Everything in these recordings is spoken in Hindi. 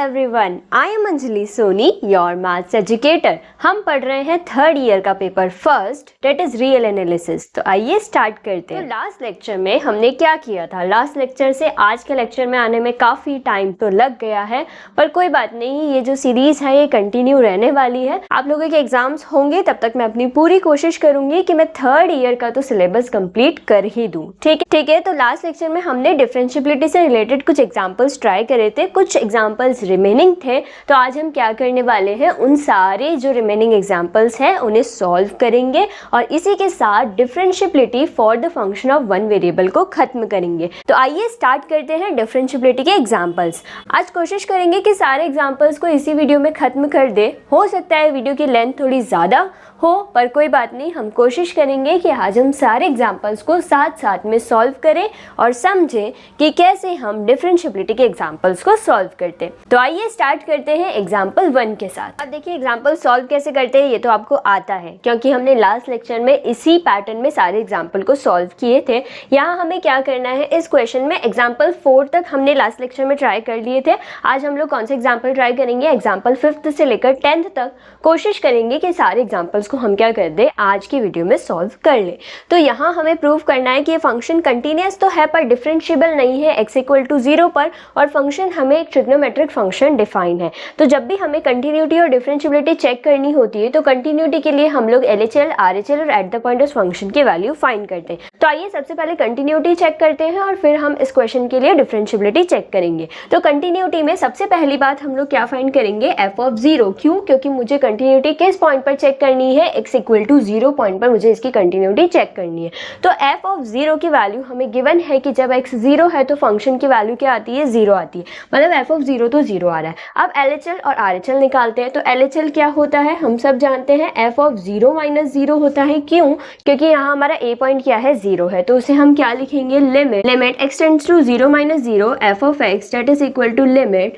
Everyone, I am Anjali Soni, your maths educator. हम पढ़ रहे हैं थर्ड ईयर का paper first, that is real analysis. तो आइए स्टार्ट करते हैं। तो लास्ट लेक्चर में हमने क्या किया था, लास्ट लेक्चर से आज के लेक्चर में आने में काफ़ी टाइम तो लग गया है, पर कोई बात नहीं, ये जो सीरीज़ है ये कंटिन्यू रहने वाली है। आप लोगों के एग्जाम्स होंगे तब तक मैं अपनी पूरी कोशिश करूंगी कि मैं थर्ड ईयर का तो सिलेबस कंप्लीट कर ही दूँ। ठीक है। तो लास्ट लेक्चर में हमने डिफरेंशिएबिलिटी से रिलेटेड कुछ एग्जाम्पल्स ट्राई करे थे, कुछ एग्जाम्पल्स रिमेनिंग थे। तो आज हम क्या करने वाले हैं, उन सारे जो रिमेनिंग एग्जाम्पल्स हैं उन्हें सॉल्व करेंगे और इसी के साथ differentiability for the function of one variable को खत्म करेंगे। तो आइए स्टार्ट करते हैं डिफरेंशिएबिलिटी के एग्जाम्पल्स। आज कोशिश करेंगे कि सारे एग्जाम्पल्स को इसी वीडियो में खत्म कर दे। हो सकता है वीडियो की लेंथ थोड़ी ज़्यादा हो, पर कोई बात नहीं, हम कोशिश करेंगे कि आज हम सारे एग्जाम्पल्स को साथ साथ में सॉल्व करें और समझें कि कैसे हम डिफरेंशिएबिलिटी के एग्जाम्पल्स को सॉल्व करते हैं। तो आइए स्टार्ट करते हैं एग्जाम्पल 1 के साथ। अब देखिए एग्जाम्पल सॉल्व कैसे करते हैं, ये तो आपको आता है क्योंकि हमने लास्ट लेक्चर में इसी पैटर्न में सारे एग्जाम्पल को सॉल्व किए थे। यहाँ हमें क्या करना है, इस क्वेश्चन में एग्जाम्पल 4 तक हमने लास्ट लेक्चर में ट्राई कर लिए थे। आज हम लोग कौन से एग्जाम्पल ट्राई करेंगे, एग्जाम्पल 5th से लेकर 10th तक कोशिश करेंगे कि सारे एग्जाम्पल्स को हम क्या कर दे, आज की वीडियो में सॉल्व कर ले। तो यहाँ हमें प्रूव करना है कि ये फंक्शन कंटिन्यूअस तो है पर डिफरेंशिएबल नहीं है x = 0 पर, और फंक्शन हमें एक ट्रिग्नोमेट्रिक फंक्शन डिफाइन है। तो जब भी हमें कंटिन्यूटी और डिफरेंशिएबिलिटी चेक करनी होती है तो कंटिन्यूटी के लिए हम लोग LHL, RHL और at the point of function की वैल्यू फाइंड करते हैं। तो आइए सबसे पहले कंटिन्यूटी चेक करते हैं और फिर हम इस क्वेश्चन के लिए डिफरेंशिएबिलिटी चेक करेंगे। तो कंटिन्यूटी में सबसे पहली बात हम लोग क्या फाइंड करेंगे, f(0). क्यों? क्योंकि मुझे कंटिन्यूटी किस पॉइंट पर चेक करनी है, x = 0 पॉइंट पर मुझे इसकी कंटिन्यूटी चेक करनी है। तो f(0) की वैल्यू हमें गिवन है कि जब x 0 है तो फंक्शन की वैल्यू क्या आती है, 0 आती है, मतलब f(0) तो 0 आ रहा है। अब LHL और RHL निकालते हैं। तो LHL क्या होता है, हम सब जानते हैं f(0 - 0) होता है। क्यों? क्योंकि यहाँ हमारा a पॉइंट क्या है, 0 है, तो उसे हम क्या लिखेंगे, limit x → 0 - 0 f(x) that is equal to limit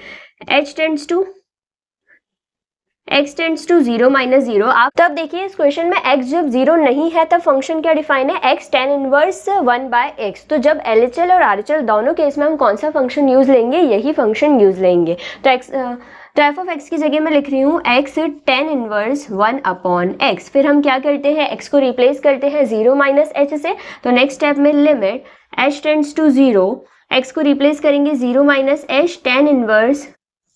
h → 0 - 0। आप तब देखिए इस क्वेश्चन में x जब 0 नहीं है तब फंक्शन क्या डिफाइन है, x tan इनवर्स 1/x। तो जब LHL और RHL दोनों केस में हम कौन सा फंक्शन यूज लेंगे, यही फंक्शन यूज लेंगे। तो f(x) की जगह मैं लिख रही हूँ x tan इनवर्स 1/x। फिर हम क्या करते हैं, x को रिप्लेस करते हैं 0 - h से। तो नेक्स्ट स्टेप में लिमिट h → 0, x को रिप्लेस करेंगे 0 - h tan इनवर्स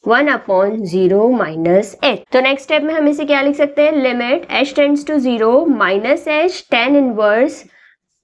1/0 - h। तो नेक्स्ट स्टेप में हम इसे क्या लिख सकते हैं, limit h → 0 - h tan inverse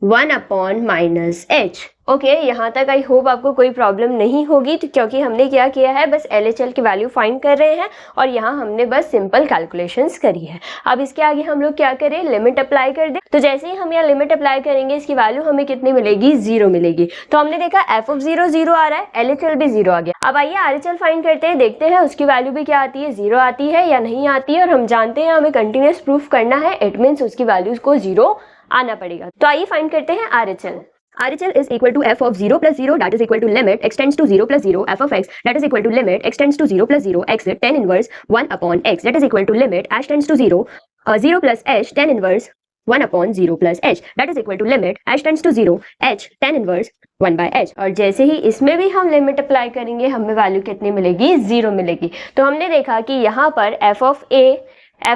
1/- h। Okay, यहाँ तक आई होप आपको कोई प्रॉब्लम नहीं होगी, तो क्योंकि हमने क्या किया है, बस LHL की वैल्यू फाइंड कर रहे हैं और यहाँ हमने बस सिंपल कैलकुलेशंस करी है। अब इसके आगे हम लोग क्या करें, लिमिट अप्लाई कर दें। तो जैसे ही हम यहाँ लिमिट अप्लाई करेंगे इसकी वैल्यू हमें कितनी मिलेगी, 0 मिलेगी। तो हमने देखा f(0) 0 आ रहा है, LHL भी 0 आ गया। अब आइए RHL फाइंड करते हैं, देखते हैं उसकी वैल्यू भी क्या आती है, 0 आती है या नहीं आती है। और हम जानते हैं हमें कंटिन्यूअस प्रूफ करना है, इट मीन्स उसकी वैल्यूज को 0 आना पड़ेगा। तो आइए फाइंड करते हैं RHL। RHL is equal to f(0 + 0) that is equal to limit x → 0 + 0 f(x) that is equal to limit x → 0 + 0 x tan inverse 1/x that is equal to limit h → 0 0 + h tan inverse 1/0 + h that is equal to limit h → 0 h tan inverse 1/h। और जैसे ही इसमें भी हम लिमिट अप्लाई करेंगे हमें वैल्यू कितनी मिलेगी, 0 मिलेगी। तो हमने देखा कि यहाँ पर f(a) -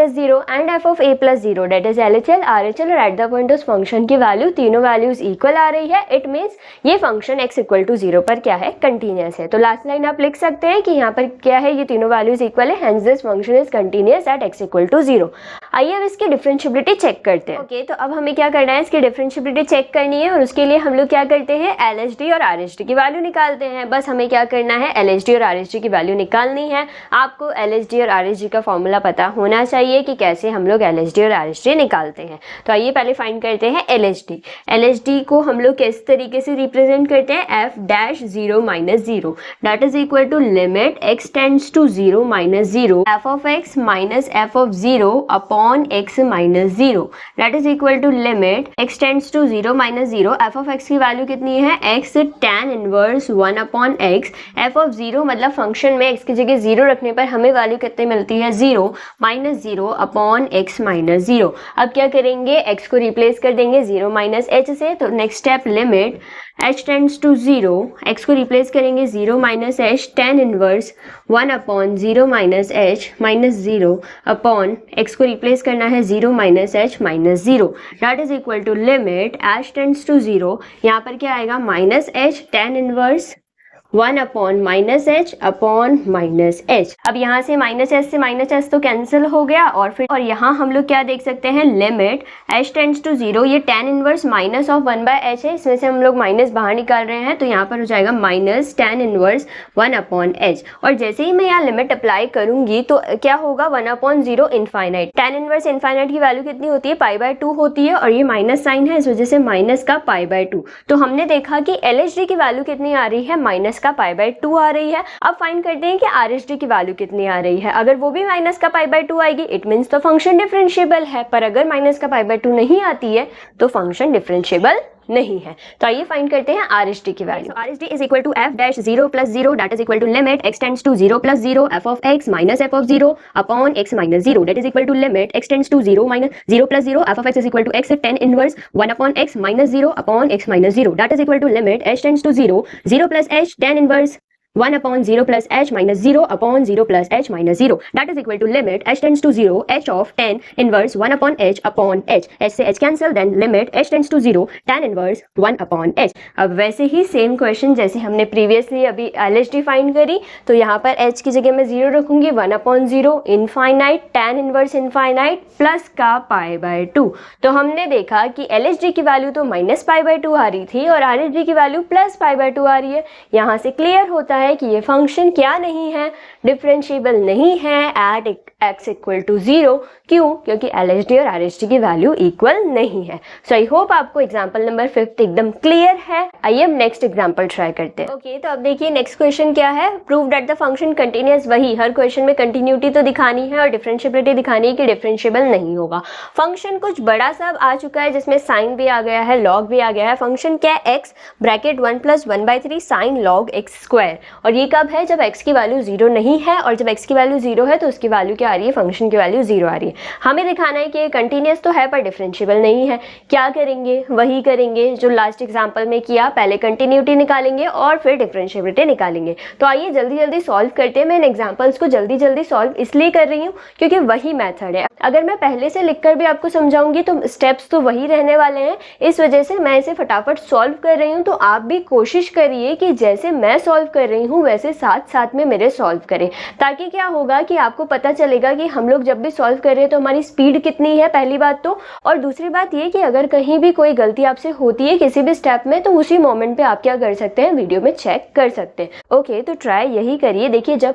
0 and f(a + 0) that is LHL, RHL और at the point of function की वैल्यू, तीनों वैल्यूज इक्वल आ रही है। इट मीन्स ये फंक्शन x = 0 पर क्या है, कंटिन्यूअस है। तो लास्ट लाइन आप लिख सकते हैं कि यहाँ पर क्या है, ये तीनों वैल्यूज इक्वल है, hence this function is continuous at x = 0। आइए अब इसकी डिफरेंशिएबिलिटी चेक करते हैं। ओके, तो अब हमें क्या करना है, इसकी डिफरेंशिएबिलिटी चेक करनी है और उसके लिए हम लोग क्या करते हैं, LHD और RHD की वैल्यू निकालते हैं। बस हमें क्या करना है, LHD और RHD की वैल्यू निकालनी है। आपको LHD और RHD का फॉर्मूला पता होना चाहिए कि कैसे हम लोग LHD और RHD निकालते हैं। तो आइए पहले फाइंड करते हैं LHD। LHD को हम लोग किस तरीके से रिप्रेजेंट करते हैं, f(0 - 0) that is equal to limit x → 0 - 0 f(x) - f(0) x - 0 that is equal to limit x → 0 - 0 f(x) की वैल्यू कितनी है, x tan inverse 1/x। f(0) मतलब फंक्शन में x की जगह 0 रखने पर हमें वैल्यू कितनी मिलती है, 0 -0/x - 0। अब क्या करेंगे, x को रिप्लेस कर देंगे 0 - h से। तो next step limit h tends to 0, x को रिप्लेस करेंगे 0 minus h tan inverse 1 upon 0 minus h minus 0 upon x को रिप्लेस करना है 0 minus h minus 0, that is equal to limit h tends to 0, यहाँ पर क्या आएगा minus h tan inverse 1 upon minus h. अब यहाँ से माइनस एच तो कैंसिल हो गया और यहाँ हम लोग क्या देख सकते हैं, लिमिट h टेंड्स टू 0, ये tan inverse minus of 1 by H है, इसमें से हम लोग माइनस बाहर निकाल रहे हैं तो यहाँ पर हो जाएगा minus tan inverse 1 upon H. और जैसे ही मैं यहाँ लिमिट अप्लाई करूंगी तो क्या होगा, 1 upon 0 infinite, tan inverse infinite की वैल्यू कितनी होती है, पाई बाय 2 होती है और ये माइनस साइन है इस वजह से माइनस का पाई बाय 2। तो हमने देखा कि LHD की वैल्यू कितनी आ रही है, माइनस का पाई बाय 2 आ रही है। अब फाइंड करते हैं कि RHD की वैल्यू कितनी आ रही है। अगर वो भी माइनस का पाई बाय 2 आएगी इट मीन्स तो फंक्शन डिफरेंशिएबल है, पर अगर माइनस का पाई बाय 2 नहीं आती है तो फंक्शन डिफरेंशिएबल नहीं है। तो आइए फाइंड करते हैं RHD की value. RHD is equal to f dash 0 plus 0 that is equal to limit x tends to 0 plus 0 f of x minus f of 0 upon x minus 0 that is equal to limit x tends to 0 minus 0 plus 0 f of x is equal to x tan inverse 1 upon x minus 0 upon x minus 0 that is equal to limit h tends to 0 0 plus h tan inverse 1 upon 0 plus h minus 0 upon 0 plus h minus 0 that is equal to limit h tends to 0 h of tan inverse 1 upon h से h cancel then limit h tends to 0 tan inverse 1 upon h। अब वैसे ही सेम क्वेश्चन जैसे हमने प्रीवियसली अभी LHD फाइंड करी तो यहाँ पर h की जगह मैं 0 रखूंगी, 1 upon 0 infinite tan inverse infinite plus का पाई बाय 2। तो हमने देखा कि LHD की वैल्यू तो माइनस पाई बाय 2 आ रही थी और RHD की वैल्यू प्लस पाई बाय 2 आ रही है। यहाँ से क्लियर होता है कि ये फंक्शन क्या नहीं है, डिफरेंशिएबल नहीं है एट x इक्वल टू 0। क्यों? क्योंकि LHD और RHD की वैल्यू इक्वल नहीं है। सो आई होप आपको एग्जांपल नंबर 5 एकदम क्लियर है। आइए हम नेक्स्ट एग्जांपल ट्राई करते हैं। ओके, तो अब देखिए नेक्स्ट क्वेश्चन क्या है, prove that the function continuous. वही हर क्वेश्चन में कंटिन्यूटी तो दिखानी है और डिफरेंशिएबिलिटी दिखानी है कि डिफरेंशिएबल नहीं होगा। फंक्शन कुछ बड़ा सा आ चुका है जिसमें साइन भी आ गया है, लॉग भी आ गया है। फंक्शन क्या है, x bracket 1 plus 1/3 sine log x square. और ये कब है, जब x की वैल्यू 0 नहीं है, और जब x की वैल्यू 0 है तो उसकी वैल्यू क्या आ रही है, फंक्शन की वैल्यू 0 आ रही है। हमें दिखाना है कि ये कंटिन्यूअस तो है पर डिफरेंशिएबल नहीं है। क्या करेंगे, वही करेंगे जो लास्ट एग्जांपल में किया, पहले कंटिन्यूटी निकालेंगे और फिर डिफरेंशिएबिलिटी निकालेंगे। तो आइए जल्दी जल्दी सॉल्व करते हैं। मैं इन एग्जांपल्स को जल्दी जल्दी सॉल्व इसलिए कर रही हूँ क्योंकि वही मेथड है। अगर मैं पहले से लिखकर भी आपको समझाऊंगी तो स्टेप्स तो वही रहने वाले हैं, इस वजह से मैं इसे फटाफट सॉल्व कर रही हूँ। तो आप भी कोशिश करिए कि जैसे मैं सॉल्व कर रही हूँ वैसे साथ साथ में मेरे सॉल्व करें, ताकि क्या होगा कि आपको पता चलेगा कि हम लोग जब भी सॉल्व कर रहे हैं तो हमारी स्पीड कितनी है, पहली बात तो। और दूसरी बात ये कि अगर कहीं भी कोई गलती आपसे होती है किसी भी स्टेप में तो उसी मोमेंट पे आप क्या कर सकते हैं, वीडियो में चेक कर सकते हैं। ओके, तो ट्राई यही करिए। देखिए जब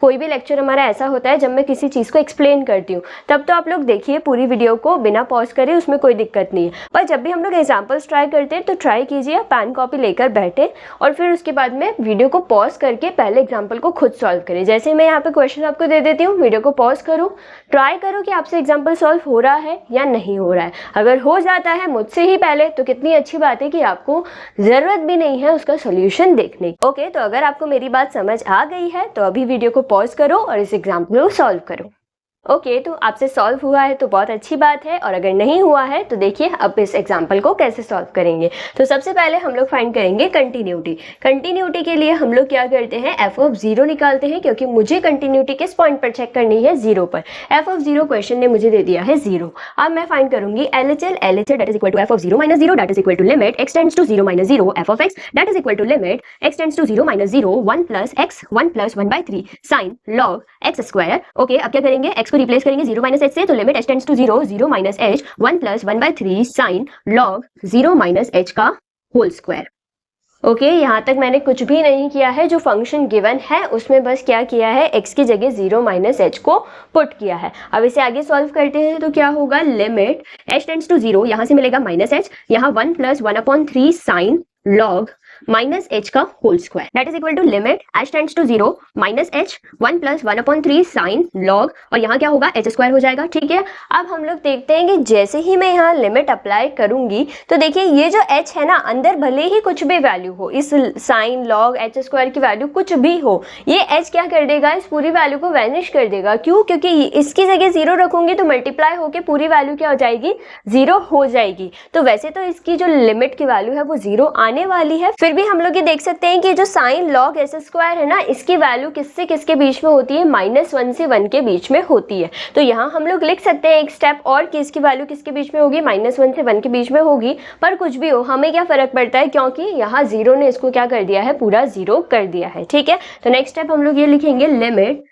कोई भी लेक्चर हमारा ऐसा होता है जब मैं किसी चीज़ को एक्सप्लेन करती हूँ तब तो आप लोग देखिए पूरी वीडियो को बिना पॉज करे, उसमें कोई दिक्कत नहीं है। पर जब भी हम लोग एग्जाम्पल्स ट्राई करते हैं तो ट्राई कीजिए पेन कॉपी लेकर बैठे और फिर उसके बाद में वीडियो को पॉज करके पहले एग्जाम्पल को खुद सॉल्व करें। जैसे मैं यहाँ पे क्वेश्चन आपको दे देती हूँ, वीडियो को पॉज करो, ट्राई करो कि आपसे एग्जाम्पल सॉल्व हो रहा है या नहीं हो रहा है। अगर हो जाता है मुझसे ही पहले तो कितनी अच्छी बात है कि आपको ज़रूरत भी नहीं है उसका सोल्यूशन देखने की। ओके, तो अगर आपको मेरी बात समझ आ गई है तो अभी वीडियो को पॉज करो और इस एग्जाम्पल को सॉल्व करो। ओके, तो आपसे सॉल्व हुआ है तो बहुत अच्छी बात है, और अगर नहीं हुआ है तो देखिए अब इस एग्जाम्पल को कैसे सॉल्व करेंगे। तो सबसे पहले हम लोग फाइंड करेंगे कंटिन्यूटी। कंटिन्यूटी के लिए हम लोग क्या करते हैं, f ऑफ 0 निकालते हैं, क्योंकि मुझे कंटिन्यूटी किस पॉइंट पर चेक करनी है, 0 पर। f ऑफ 0 क्वेश्चन ने मुझे दे दिया है 0। अब मैं फाइंड करूंगी LHL that is equal to f of 0 minus 0 that is equal to limit x tends to 0 minus 0 f of x that is equal to limit x tends to 0 minus 0 1 plus x 1 plus 1/3 sine log x square. Okay, अब क्या करेंगे, x को रिप्लेस करेंगे 0 माइनस h से, तो limit h tends to 0 0 minus h 1 plus 1/3 sine log 0 minus h का होल स्क्वायर। ओके, यहाँ तक मैंने कुछ भी नहीं किया है, जो फंक्शन गिवन है उसमें बस क्या किया है, x की जगह 0 माइनस h को पुट किया है। अब इसे आगे सॉल्व करते हैं तो क्या होगा, लिमिट h टेंड्स टू 0, यहाँ से मिलेगा माइनस h, यहाँ 1 plus 1/3 sine log minus h का whole square that is equal to limit h tends to 0 minus h 1 plus 1/3 sine log, और यहाँ क्या होगा एच स्क्वायर हो जाएगा। ठीक है, अब हम लोग देखते हैं कि जैसे ही मैं यहाँ लिमिट अप्लाई करूंगी तो देखिए ये जो एच है ना, अंदर भले ही कुछ भी वैल्यू हो, इस साइन लॉग एच स्क्वायर की वैल्यू कुछ भी हो, ये एच क्या कर देगा, इस पूरी वैल्यू को वैनिश कर देगा। क्यों? क्योंकि इसकी जगह 0 रखूंगी तो मल्टीप्लाई होकर पूरी वैल्यू क्या हो जाएगी, 0 हो जाएगी। तो वैसे तो इसकी जो लिमिट की वैल्यू है वो 0 आने वाली है, फिर भी हम लोग ये देख सकते हैं कि जो साइन लॉग एस स्क्वायर है ना, इसकी वैल्यू किससे किसके बीच में होती है, -1 से 1 के बीच में होती है। तो यहाँ हम लोग लिख सकते हैं एक स्टेप और कि इसकी वैल्यू किसके बीच में होगी, -1 से 1 के बीच में होगी। पर कुछ भी हो हमें क्या फर्क पड़ता है, क्योंकि यहाँ 0 ने इसको क्या कर दिया है, पूरा 0 कर दिया है। ठीक है, तो नेक्स्ट स्टेप हम लोग ये लिखेंगे limit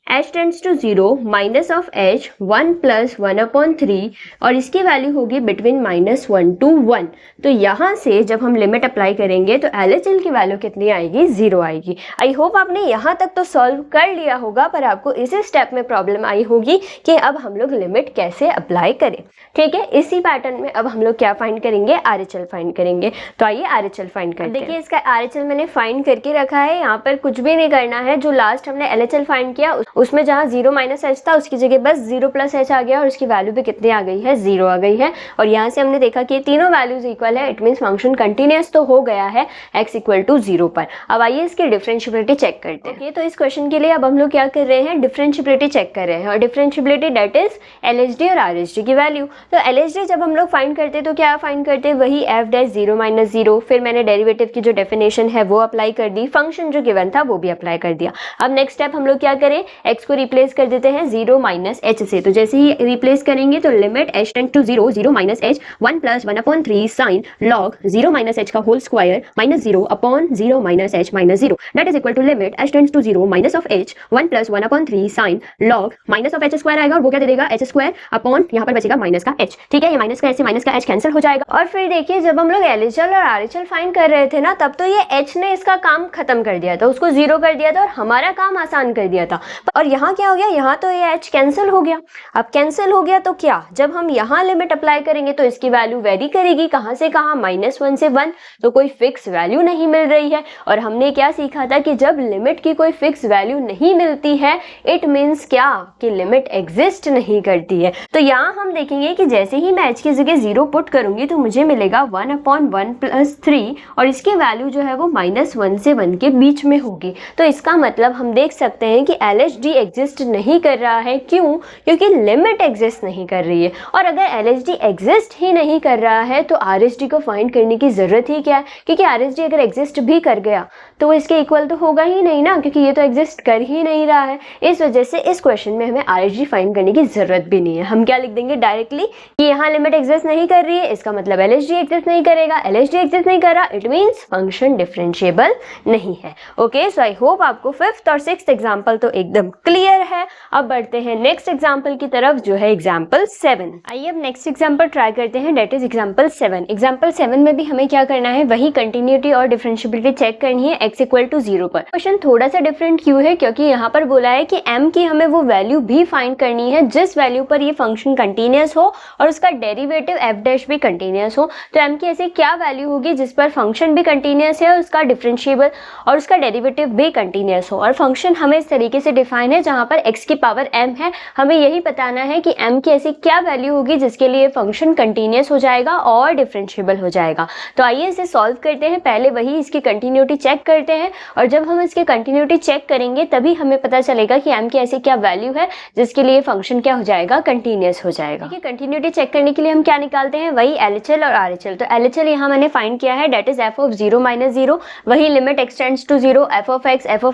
h tends to 0 minus of h 1 plus 1/3 और इसकी वैल्यू होगी बिटवीन -1 to 1। तो यहाँ से जब हम लिमिट अप्लाई करेंगे तो LHL की वैल्यू कितनी आएगी, 0 आएगी। आई होप आपने यहाँ तक तो सॉल्व कर लिया होगा, पर आपको इसी स्टेप में प्रॉब्लम आई होगी कि अब हम लोग लिमिट कैसे अप्लाई करें। ठीक है, इसी पैटर्न में अब हम लोग क्या फाइंड करेंगे, RHL फाइंड करेंगे। तो आइए RHL फाइंड करते हैं। देखिए इसका RHL मैंने फाइंड करके रखा है, यहाँ पर कुछ भी नहीं करना है। जो लास्ट हमने LHL फाइंड किया उसमें जहाँ 0 माइनस एच था उसकी जगह बस 0 प्लस एच आ गया और उसकी वैल्यू भी कितनी आ गई है, 0 आ गई है। और यहाँ से हमने देखा कि तीनों वैल्यूज इक्वल है, इट मीन्स फंक्शन कंटिन्यूअस तो हो गया है x इक्वल टू 0 पर। अब आइए इसकी डिफरेंशिएबिलिटी चेक करते हैं। तो इस क्वेश्चन के लिए अब हम लोग क्या कर रहे हैं, डिफरेंशिएबिलिटी चेक कर रहे हैं। और डिफरेंशिएबिलिटी दैट इज LHD और RHD की वैल्यू। तो LHD जब हम लोग फाइंड करते तो क्या फाइंड करते, वही f डैश 0 माइनस 0, फिर मैंने डेरिवेटिव की जो डेफिनेशन है वो अप्लाई कर दी, फंक्शन जो गिवन था वो भी अप्लाई कर दिया। अब नेक्स्ट स्टेप हम लोग क्या करें, x को रिप्लेस कर देते हैं 0 माइनस एच से। तो जैसे ही रिप्लेस करेंगे तो limit h tend to 0 0 minus h 1 plus 1/3 sine log 0 minus h का whole square minus 0 upon 0 minus h minus 0 that is equal to limit h tends to 0 minus of h 1 plus 1/3 sine log minus of h square आएगा और वो क्या दे देगा, एच स्क्वायर अपॉन यहाँ पर बचेगा माइनस का h। ठीक है, ये माइनस का h से माइनस का h कैंसिल हो जाएगा। और फिर देखिए जब हम लोग LHL और RHL फाइंड कर रहे थे ना, तब तो ये h ने इसका काम खत्म कर दिया था, उसको 0 कर दिया था और हमारा काम आसान कर दिया था। और यहाँ क्या हो गया, यहाँ तो ये h कैंसिल हो गया। अब कैंसिल हो गया तो क्या, जब हम यहाँ लिमिट अप्लाई करेंगे तो इसकी वैल्यू वेरी करेगी, कहाँ से कहाँ, -1 से 1, तो कोई फिक्स वैल्यू नहीं मिल रही है। और हमने क्या सीखा था कि जब लिमिट की कोई फिक्स वैल्यू नहीं मिलती है, इट मीन्स क्या, कि लिमिट एग्जिस्ट नहीं करती है। तो यहाँ हम देखेंगे कि जैसे ही मैं h की जगह 0 पुट करूंगी तो मुझे मिलेगा 1/1 प्लस 3 और इसकी वैल्यू जो है वो -1 से 1 के बीच में होगी। तो इसका मतलब हम देख सकते हैं कि LHD एग्जिस्ट नहीं कर रहा है। क्यों? क्योंकि लिमिट एग्जिस्ट नहीं कर रही है। और अगर LHD एग्जिस्ट ही नहीं कर रहा है तो RHD को फाइंड करने की जरूरत ही क्या है, क्योंकि RHD अगर एग्जिस्ट भी कर गया तो इसके इक्वल तो होगा ही नहीं ना, क्योंकि ये तो एग्जिस्ट कर ही नहीं रहा है। इस वजह से इस क्वेश्चन में हमें RHD फाइंड करने की जरूरत भी नहीं है। हम क्या लिख देंगे डायरेक्टली कि यहाँ लिमिट एग्जिस्ट नहीं कर रही है, इसका मतलब LHD एग्जिस्ट नहीं करेगा। LHD एग्जिस्ट नहीं कर रहा, इट मीन्स फंक्शन डिफरेंशिएबल नहीं है। ओके, सो आई होप आपको 5th और 6th एग्जाम्पल तो एकदम क्लियर है। अब बढ़ते हैं नेक्स्ट एग्जाम्पल की तरफ, जो है एग्जाम्पल 7। आइए अब नेक्स्ट एग्जाम्पल ट्राई करते हैं, डेट इज एग्जाम्पल 7। एग्जाम्पल 7 में भी हमें क्या करना है, वही कंटिन्यूटी और डिफरेंशिएबिलिटी चेक करनी है x इक्वल टू 0 पर। क्वेश्चन थोड़ा सा डिफरेंट क्यों है, क्योंकि यहाँ पर बोला है कि m की हमें वो वैल्यू भी फाइंड करनी है जिस वैल्यू पर ये फंक्शन कंटिन्यूअस हो और उसका डेरिवेटिव f डैश भी कंटिन्यूअस हो। तो m की ऐसी क्या वैल्यू होगी जिस पर फंक्शन भी कंटिन्यूअस है और उसका डिफरेंशिएबल और उसका डेरिवेटिव भी कंटिन्यूअस हो। और फंक्शन हमें इस तरीके से डिफाइन है जहाँ पर x की पावर m है, हमें यही बताना है कि m की ऐसी क्या वैल्यू होगी जिसके लिए फंक्शन कंटिन्यूअस हो जाएगा और डिफरेंशिएबल हो जाएगा। तो आइए इसे सॉल्व करते हैं। पहले वही इसकी कंटिन्यूटी चेक करते हैं और जब हम इसकी कंटिन्यूटी चेक करेंगे तभी हमें पता चलेगा कि m की ऐसी क्या वैल्यू है जिसके लिए फंक्शन क्या हो जाएगा, कंटिन्यूअस हो जाएगा। ठीक है, कंटिन्यूटी चेक करने के लिए हम क्या निकालते हैं, वही LHL और RHL। तो LHL यहाँ मैंने फाइंड किया है, that is f of 0 minus 0, वही limit x tends to 0 f of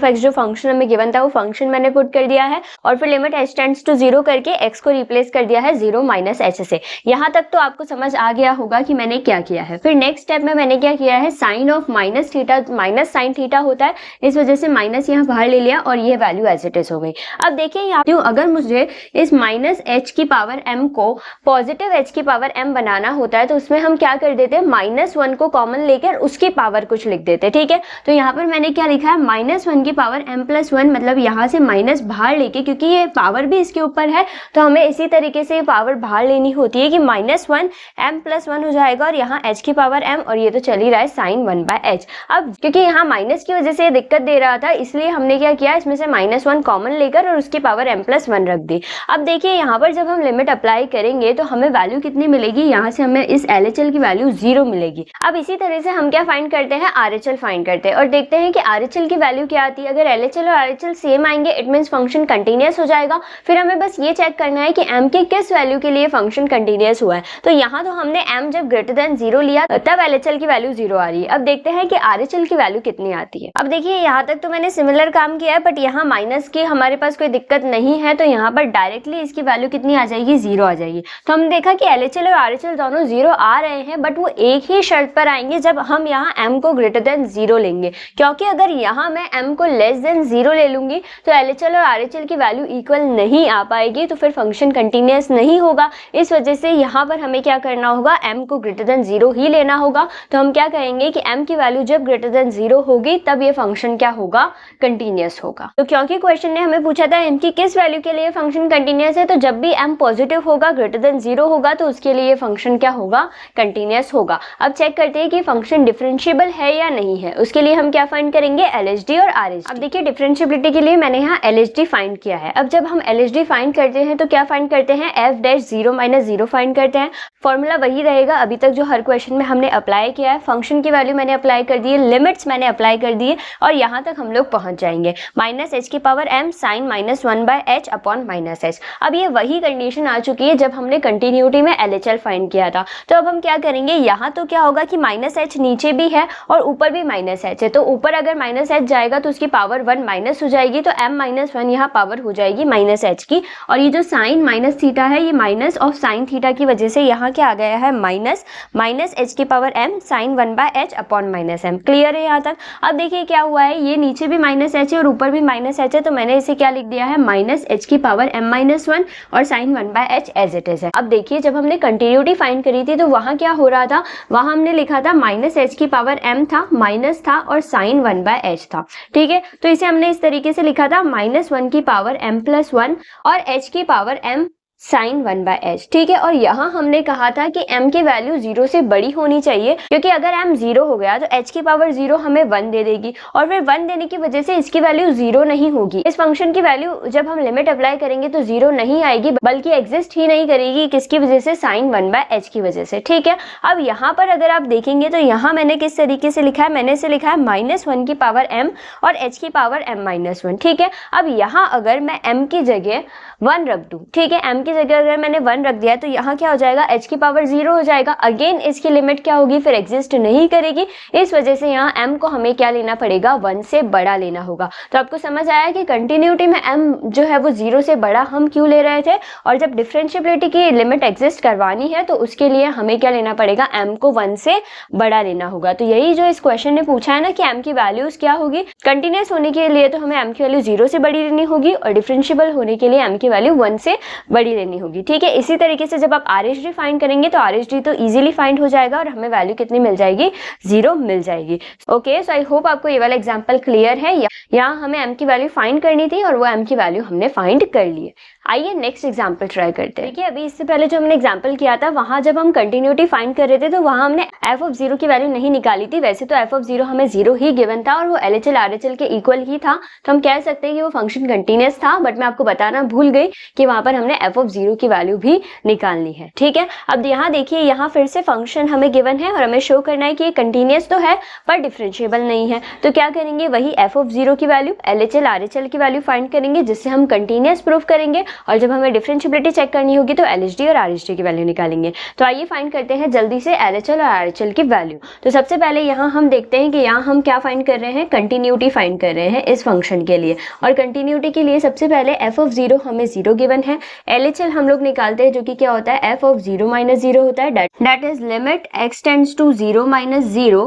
x जो फंक्शन हमें गिवन था वो फंक्शन मैंने पुट कर दिया है और फिर लिमिट h टेंड्स टू 0 करके x को रिप्लेस कर दिया है 0 माइनस h से। यहाँ तक तो आपको समझ आ गया होगा कि मैंने क्या किया है। फिर नेक्स्ट स्टेप में मैंने क्या किया है, sine of minus theta, minus sine theta होता है, इस वजह से माइनस यहाँ बाहर ले लिया और ये वैल्यू एज इट इज हो गई। अब देखिए यहाँ अगर मुझे इस माइनस h की पावर m को पॉजिटिव h की पावर m बनाना होता है तो उसमें हम क्या कर देते हैं, -1 को कॉमन लेकर उसकी पावर कुछ लिख देते हैं। ठीक है, तो यहाँ पर मैंने क्या लिखा है, -1 की पावर m+1, मतलब यहाँ से माइनस बाहर लेके, क्योंकि ये पावर भी इसके ऊपर है तो हमें इसी तरीके से पावर बाहर लेनी होती है कि -1 m+1 हो जाएगा और यहाँ h की पावर m, और ये तो चल ही रहा है sin 1/h। अब क्योंकि यहाँ माइनस की वजह से दिक्कत दे रहा था, इसलिए हमने क्या किया, इसमें से -1 कॉमन लेकर और उसकी पावर m+1 रख दी। अब देखिए यहाँ पर जब हम लिमिट अप्लाई करेंगे तो हमें वैल्यू कितनी मिलेगी, यहाँ से हमें इस LHL की वैल्यू 0 मिलेगी। अब इसी तरह से हम क्या फाइंड करते हैं, RHL फाइंड करते हैं और देखते हैं कि RHL की वैल्यू क्या आती है। अगर LHL और RHL सेम आएंगे इट मीन्स फंक्शन कंटिन्यूअस हो जाएगा। फिर हमें बस ये चेक करना है कि m के किस वैल्यू के लिए फंक्शन कंटिन्यूअस हुआ है। तो यहाँ तो हमने m जब ग्रेटर देन 0 लिया तब LHL की वैल्यू 0 आ रही है। अब देखते हैं कि RHL की वैल्यू कितनी आती है। अब देखिए यहाँ तक तो मैंने सिमिलर काम किया है, बट यहाँ माइनस की हमारे पास कोई दिक्कत नहीं है, तो यहाँ पर डायरेक्टली इसकी वैल्यू कितनी आ जाएगी, 0 आ जाएगी। तो हमने देखा कि LHL और RHL दोनों 0 आ रहे हैं, बट वो एक ही शर्त पर आएंगे जब हम यहाँ m को ग्रेटर देन 0 लेंगे, क्योंकि अगर यहाँ मैं m को लेस देन 0 ले लूंगी तो LHL और RHL की वैल्यू इक्वल नहीं आ पाएगी, तो फिर फंक्शन कंटिन्यूअस नहीं होगा। इस वजह से यहाँ पर हमें क्या करना होगा, m को ग्रेटर देन 0 ही लेना होगा। तो हम क्या कहेंगे कि m की वैल्यू जब ग्रेटर देन 0 होगी तब ये फंक्शन क्या होगा, कंटिन्यूअस होगा। तो क्योंकि क्वेश्चन ने हमें पूछा था m की किस वैल्यू के लिए फंक्शन कंटिन्यूअस है, तो जब भी m पॉजिटिव होगा, ग्रेटर देन 0 होगा, तो उसके लिए फंक्शन क्या होगा, कंटिन्यूअस होगा। अब चेक करते हैं कि फंक्शन डिफरेंशिएबल है या नहीं है। उसके लिए हम क्या फाइंड करेंगे, LHD और RHD। अब देखिए डिफरेंशिएबिलिटी के लिए मैंने यहाँ LHD फाइंड किया है। अब जब हम LHD फाइंड करते हैं तो क्या फाइंड करते हैं, f'(0 - 0) फाइंड करते हैं। फॉर्मूला वही रहेगा अभी तक जो हर क्वेश्चन में हमने अप्लाई किया है। फंक्शन की वैल्यू मैंने अप्लाई कर दी है, लिमिट्स मैंने अप्लाई कर दी है और यहाँ तक हम लोग पहुंच जाएंगे, -h की power m sin -1/h upon -h। अब ये वही कंडीशन आ चुकी है जब हमने कंटिन्यूटी में LHL फाइंड किया था। तो अब हम क्या करेंगे, यहाँ तो क्या होगा कि -h नीचे भी है और ऊपर भी -h है, तो ऊपर अगर -h जाएगा तो उसकी पावर 1 माइनस हो जाएगी, तो m-1 यहाँ पावर हो जाएगी -h की। और ये जो साइन माइनस थीटा है, ये माइनस ऑफ साइन थीटा की वजह से यहाँ क्या आ गया है, माइनस h की power m sin 1/h upon -m। Clear है यहाँ तक। अब देखिए क्या हुआ है, ये नीचे भी -h है और ऊपर भी -h है, तो मैंने इसे क्या लिख दिया है, -h की पावर m-1 और sin 1/h as it is है। अब देखिए जब हमने कंटिन्यूटी फाइंड करी थी तो वहाँ क्या हो रहा था, वहाँ हमने लिखा था -h की पावर m था, माइनस था और sin 1/h था। ठीक है, तो इसे हमने इस तरीके से लिखा था, -1 की पावर m+1 और h की पावर m sin 1/h। ठीक है, और यहाँ हमने कहा था कि m की वैल्यू 0 से बड़ी होनी चाहिए, क्योंकि अगर m 0 हो गया तो h की पावर 0 हमें 1 दे देगी और फिर 1 देने की वजह से इसकी वैल्यू 0 नहीं होगी। इस फंक्शन की वैल्यू जब हम लिमिट अप्लाई करेंगे तो 0 नहीं आएगी, बल्कि एग्जिस्ट ही नहीं करेगी। किसकी वजह से, sin 1/h की वजह से। ठीक है, अब यहाँ पर अगर आप देखेंगे तो यहाँ मैंने किस तरीके से लिखा है, मैंने इसे लिखा है -1 की पावर m और h की पावर m-1। ठीक है, अब यहाँ अगर मैं m की जगह 1 रख दूं, ठीक है, m की जगह अगर मैंने 1 रख दिया तो यहाँ क्या हो जाएगा, h की पावर 0 हो जाएगा। अगेन इसकी लिमिट क्या होगी, फिर एग्जिस्ट नहीं करेगी। इस वजह से यहाँ m को हमें क्या लेना पड़ेगा, 1 से बड़ा लेना होगा। तो आपको समझ आया कि कंटिन्यूटी में m जो है वो 0 से बड़ा हम क्यों ले रहे थे, और जब डिफरेंशिएबिलिटी की लिमिट एग्जिस्ट करवानी है तो उसके लिए हमें क्या लेना पड़ेगा, m को 1 से बड़ा लेना होगा। तो यही जो इस क्वेश्चन ने पूछा है ना कि m की वैल्यूज क्या होगी, कंटिन्यूस होने के लिए तो हमें m की वैल्यू 0 से बड़ी लेनी होगी और डिफरेंशिएबल होने के लिए m की वैल्यू 1 से बड़ी लेनी होगी। ठीक है, इसी तरीके से जब आप RHD फाइंड करेंगे तो RHD तो इजीली फाइंड हो जाएगा और हमें वैल्यू कितनी मिल जाएगी, 0 मिल जाएगी। ओके, सो आई होप आपको ये वाला एग्जांपल क्लियर है। यहाँ हमें m की वैल्यू फाइंड करनी थी और वो m की वैल्यू हमने फाइंड कर ली है। आइए नेक्स्ट एग्जांपल ट्राई करते हैं। देखिए अभी इससे पहले जो हमने एग्जांपल किया था वहां जब हम कंटिन्यूटी फाइंड कर रहे थे तो वहां हमने f(0) की वैल्यू नहीं निकाली थी। वैसे तो f(0) हमें 0 ही गिवन था और वो LHL RHL के इक्वल ही था, तो हम कह सकते हैं कि वो फंक्शन कंटिन्यूअस था। बट मैं आपको बताना भूल गई कि वहां पर हमने f(0) की वैल्यू भी निकालनी है। ठीक है, अब यहाँ देखिए यहाँ फिर से फंक्शन हमें गिवन है और हमें शो करना है कि ये कंटिन्यूअस तो है पर डिफरेंशिएबल नहीं है। तो क्या करेंगे, वही f(0) की वैल्यू LHL RHL की वैल्यू फाइंड करेंगे जिससे हम कंटिन्यूअस प्रूफ करेंगे, और जब हमें डिफरेंशिएबिलिटी चेक करनी होगी तो LHD और RHD की वैल्यू निकालेंगे। तो आइए फाइंड करते हैं जल्दी से LHL और RHL की वैल्यू। तो सबसे पहले यहाँ हम देखते हैं कि यहाँ हम क्या फाइंड कर रहे हैं, कंटिन्यूटी फाइंड कर रहे हैं इस फंक्शन के लिए। और कंटिन्यूटी के लिए सबसे पहले f(0) हमें 0 गिवन है, LHL हम लोग निकालते हैं जो कि क्या होता है, f(0 - 0) होता है, that is limit x tends to 0 - 0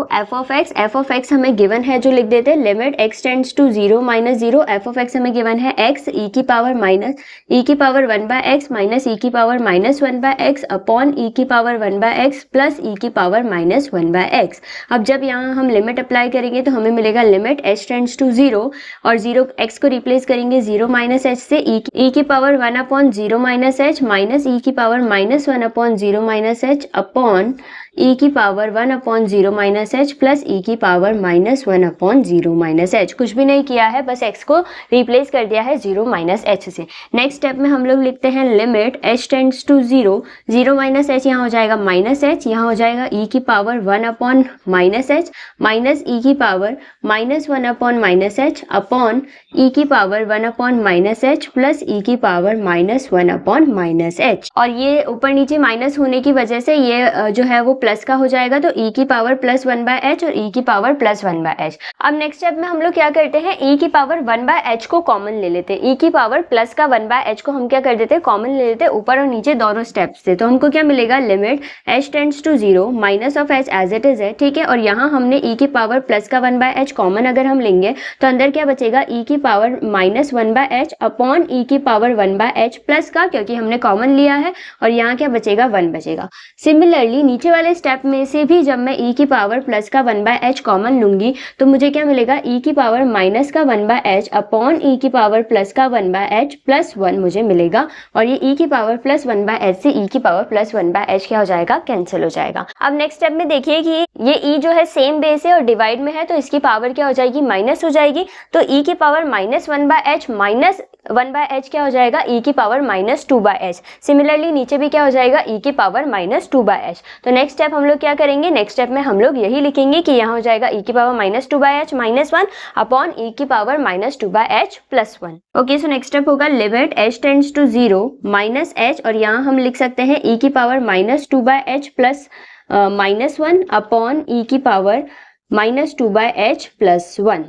f(x) हमें गिवन है जो लिख देते हैं limit x tends to 0 - 0 f(x) हमें गिवन है x e की पावर 1/x माइनस e की पावर -1/x अपॉन e की पावर 1/x प्लस e की पावर माइनस 1/x। अब जब यहाँ हम लिमिट अप्लाई करेंगे तो हमें मिलेगा लिमिट h टेंड्स टू 0 और 0 x को रिप्लेस करेंगे 0 माइनस h से e की power 1/0 minus h minus e की power minus 1/0 minus h upon e की power 1/0 minus h plus e की पावर माइनस 1/0 माइनस h। कुछ भी नहीं किया है, बस x को रिप्लेस कर दिया है 0 माइनस h से। नेक्स्ट स्टेप में हम लोग लिखते हैं limit h tends to 0, 0 minus h यहाँ हो जाएगा माइनस h, यहाँ हो जाएगा e की power 1 minus h minus e की power minus 1 minus h upon e की power 1 minus h plus e की पावर माइनस 1 माइनस h। और ये ऊपर नीचे माइनस होने की वजह से ये जो है वो प्लस का हो जाएगा, तो e की पावर प्लस 1/h और e की पावर प्लस 1/h। अब नेक्स्ट स्टेप में हम लोग क्या करते हैं, e की पावर 1/h को कॉमन ले लेते हैं। e की पावर प्लस का 1/h को हम क्या कर देते हैं, कॉमन ले लेते हैं ऊपर और नीचे दोनों स्टेप्स से। तो हमको क्या मिलेगा, limit h tends to 0 minus of h as it is है, ठीक है। और यहाँ हमने e की पावर प्लस का 1/h कॉमन अगर हम लेंगे तो अंदर क्या बचेगा, e की power minus 1/h upon e की पावर 1/h प्लस का, क्योंकि हमने कॉमन लिया है, और यहाँ क्या बचेगा, 1 बचेगा। सिमिलरली नीचे वाले स्टेप में से भी जब मैं e की पावर प्लस का 1/h कॉमन लूंगी तो मुझे क्या मिलेगा, e की पावर माइनस का 1/h अपॉन e की पावर प्लस का 1/h प्लस 1 मुझे मिलेगा। और ये e की पावर प्लस 1/h से e की पावर प्लस 1/h क्या हो जाएगा, कैंसिल हो जाएगा। अब नेक्स्ट स्टेप में देखिए कि ये e जो है सेम बेस है और डिवाइड में है, तो इसकी पावर क्या हो जाएगी, माइनस हो जाएगी। तो e की power minus 1/h minus 1/h क्या हो जाएगा, e की पावर माइनस 2/h। सिमिलरली नीचे भी क्या हो जाएगा, e की पावर माइनस 2/h। तो नेक्स्ट स्टेप हम लोग क्या करेंगे, नेक्स्ट स्टेप में हम लोग यही लिखेंगे कि यहाँ हो जाएगा e की power minus 2/h minus 1 upon e की power minus 2/h plus 1। Okay, so next step होगा limit h tends to 0 minus h, और यहाँ हम लिख सकते हैं e की power minus 2/h plus minus 1 upon e की पावर माइनस 2/h प्लस 1।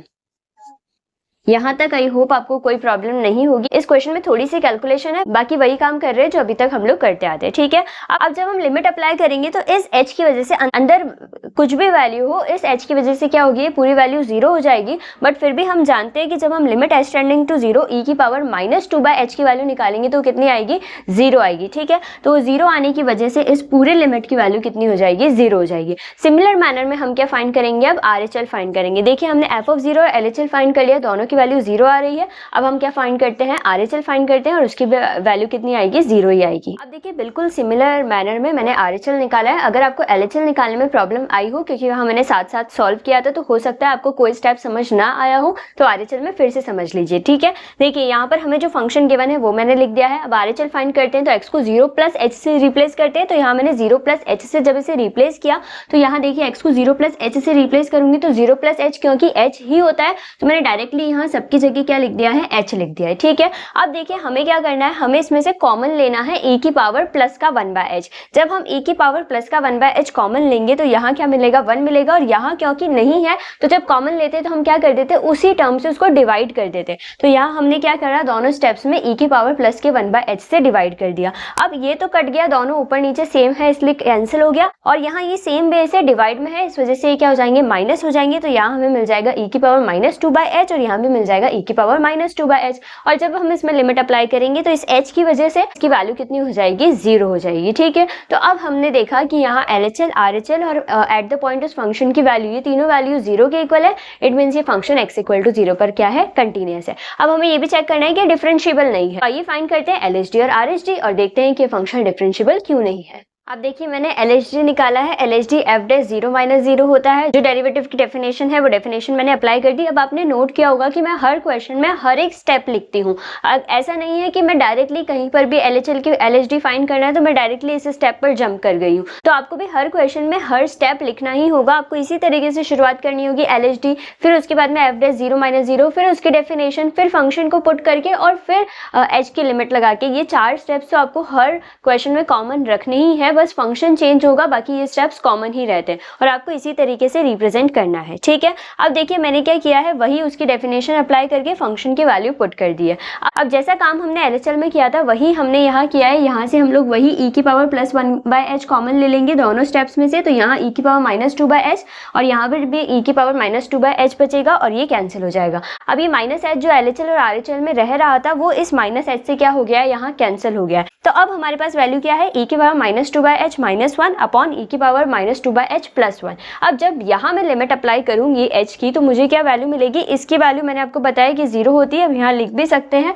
यहाँ तक आई होप आपको कोई प्रॉब्लम नहीं होगी। इस क्वेश्चन में थोड़ी सी कैलकुलेशन है, बाकी वही काम कर रहे हैं जो अभी तक हम लोग करते आते हैं, ठीक है। अब जब हम लिमिट अप्लाई करेंगे तो इस h की वजह से अंदर कुछ भी वैल्यू हो, इस h की वजह से क्या होगी, पूरी वैल्यू 0 हो जाएगी। बट फिर भी हम जानते हैं कि जब हम limit h tending to 0 e की पावर माइनस 2/h की वैल्यू निकालेंगे तो कितनी आएगी, 0 आएगी, ठीक है। तो 0 आने की वजह से इस पूरे लिमिट की वैल्यू कितनी हो जाएगी, 0 हो जाएगी। सिमिलर मैनर में हम क्या फाइंड करेंगे, अब RHL फाइंड करेंगे। देखिए हमने f(0) और LHL फाइंड कर लिया, दोनों की वैल्यू 0 आ रही है। अब हम क्या फाइंड करते हैं, RHL फाइंड करते हैं और उसकी वैल्यू कितनी आएगी, 0 ही आएगी। अब देखिए बिल्कुल सिमिलर मैनर में मैंने RHL निकाला है। अगर आपको LHL निकालने में प्रॉब्लम आई हो, क्योंकि वहाँ मैंने साथ साथ सॉल्व किया था, तो हो सकता है आपको कोई स्टेप समझ ना आया हो, तो RHL में फिर से समझ लीजिए, ठीक है। देखिए यहाँ पर हमें जो फंक्शन गिवन है वो मैंने लिख दिया है। अब RHL फाइंड करते हैं तो x को 0 प्लस h से रिप्लेस करते हैं। तो यहाँ मैंने 0 प्लस h से जब इसे रिप्लेस किया तो यहाँ देखिए x को 0 प्लस h से रिप्लेस करूंगी तो 0 प्लस h, क्योंकि h ही होता है तो मैंने डायरेक्टली यहाँ सबकी जगह क्या लिख दिया है, h लिख दिया है, ठीक है। अब देखिए हमें क्या करना है, हमें इसमें से कॉमन लेना है e की पावर प्लस का 1/h। जब हम e की पावर प्लस का 1/h कॉमन लेंगे तो यहाँ क्या मिलेगा, 1 मिलेगा। और यहाँ क्योंकि नहीं है तो जब कॉमन लेते हैं तो हम क्या कर देते हैं, उसी टर्म से उसको डिवाइड कर देते हैं। तो यहाँ हमने क्या करा, दोनों स्टेप्स में e की पावर प्लस के 1/h से डिवाइड कर दिया। अब ये तो कट गया, दोनों ऊपर नीचे सेम है इसलिए कैंसिल हो गया। और यहाँ ये सेम बेस है, डिवाइड में है, इस वजह से ये क्या हो जाएंगे, माइनस हो जाएंगे। तो यहाँ हमें मिल जाएगा e की पावर माइनस 2/h और यहाँ भी मिल जाएगा e की पावर माइनस 2/h। और जब हम इसमें लिमिट अप्लाई करेंगे तो इस h की वजह से इसकी वैल्यू कितनी हो जाएगी, 0 हो जाएगी, ठीक है। तो अब हमने देखा कि यहाँ LHL, RHL और एट द पॉइंट उस फंक्शन की वैल्यू, ये तीनों वैल्यू 0 के इक्वल है। इट मीन्स ये फंक्शन x इक्वल टू 0 पर क्या है, कंटिन्यूअस है। अब हमें ये भी चेक करना है कि डिफरेंशिएबल नहीं है। आइए फाइंड करते हैं LHD और RHD और देखते हैं कि फंक्शन डिफरेंशिएबल क्यों नहीं है। अब देखिए मैंने LHD निकाला है। LHD f'(0 - 0 होता है। जो डेरिवेटिव की डेफिनेशन है वो डेफिनेशन मैंने अप्लाई कर दी। अब आपने नोट किया होगा कि मैं हर क्वेश्चन में हर एक स्टेप लिखती हूँ। ऐसा नहीं है कि मैं डायरेक्टली कहीं पर भी LHL की LHD फाइंड करना है तो मैं डायरेक्टली इस स्टेप पर जंप कर गई हूँ। तो आपको भी हर क्वेश्चन में हर स्टेप लिखना ही होगा। आपको इसी तरीके से शुरुआत करनी होगी LHD, फिर उसके बाद में f'(0 - 0, फिर उसकी डेफिनेशन, फिर फंक्शन को पुट करके और फिर h की लिमिट लगा के। ये 4 स्टेप्स तो आपको हर क्वेश्चन में कॉमन रखने ही है, बस फंक्शन चेंज होगा, बाकी ये स्टेप्स कॉमन ही रहते हैं और आपको इसी तरीके से रिप्रेजेंट करना है, ठीक है। अब देखिए मैंने क्या किया है, वही उसकी डेफिनेशन अप्लाई करके फंक्शन की वैल्यू पुट कर दी है। अब जैसा काम हमने LHL में किया था वही हमने यहाँ किया है। यहाँ से हम लोग वही e की पावर प्लस 1/h कॉमन ले लेंगे दोनों स्टेप्स में से। तो यहाँ e की पावर माइनस 2/h और यहाँ पर भी e की पावर माइनस 2/h बचेगा और ये कैंसिल हो जाएगा। अब ये माइनस h जो LHL और RHL में रह रहा था वो इस माइनस h से क्या हो गया है, यहाँ कैंसिल हो गया है। तो अब हमारे पास वैल्यू क्या है, e की पावर -2/h -1 अपॉन e की पावर -2/h +1। अब जब यहाँ मैं लिमिट अप्लाई करूंगी h की तो मुझे क्या वैल्यू मिलेगी, इसकी वैल्यू मैंने आपको बताया कि 0 होती है। अब यहाँ लिख भी सकते हैं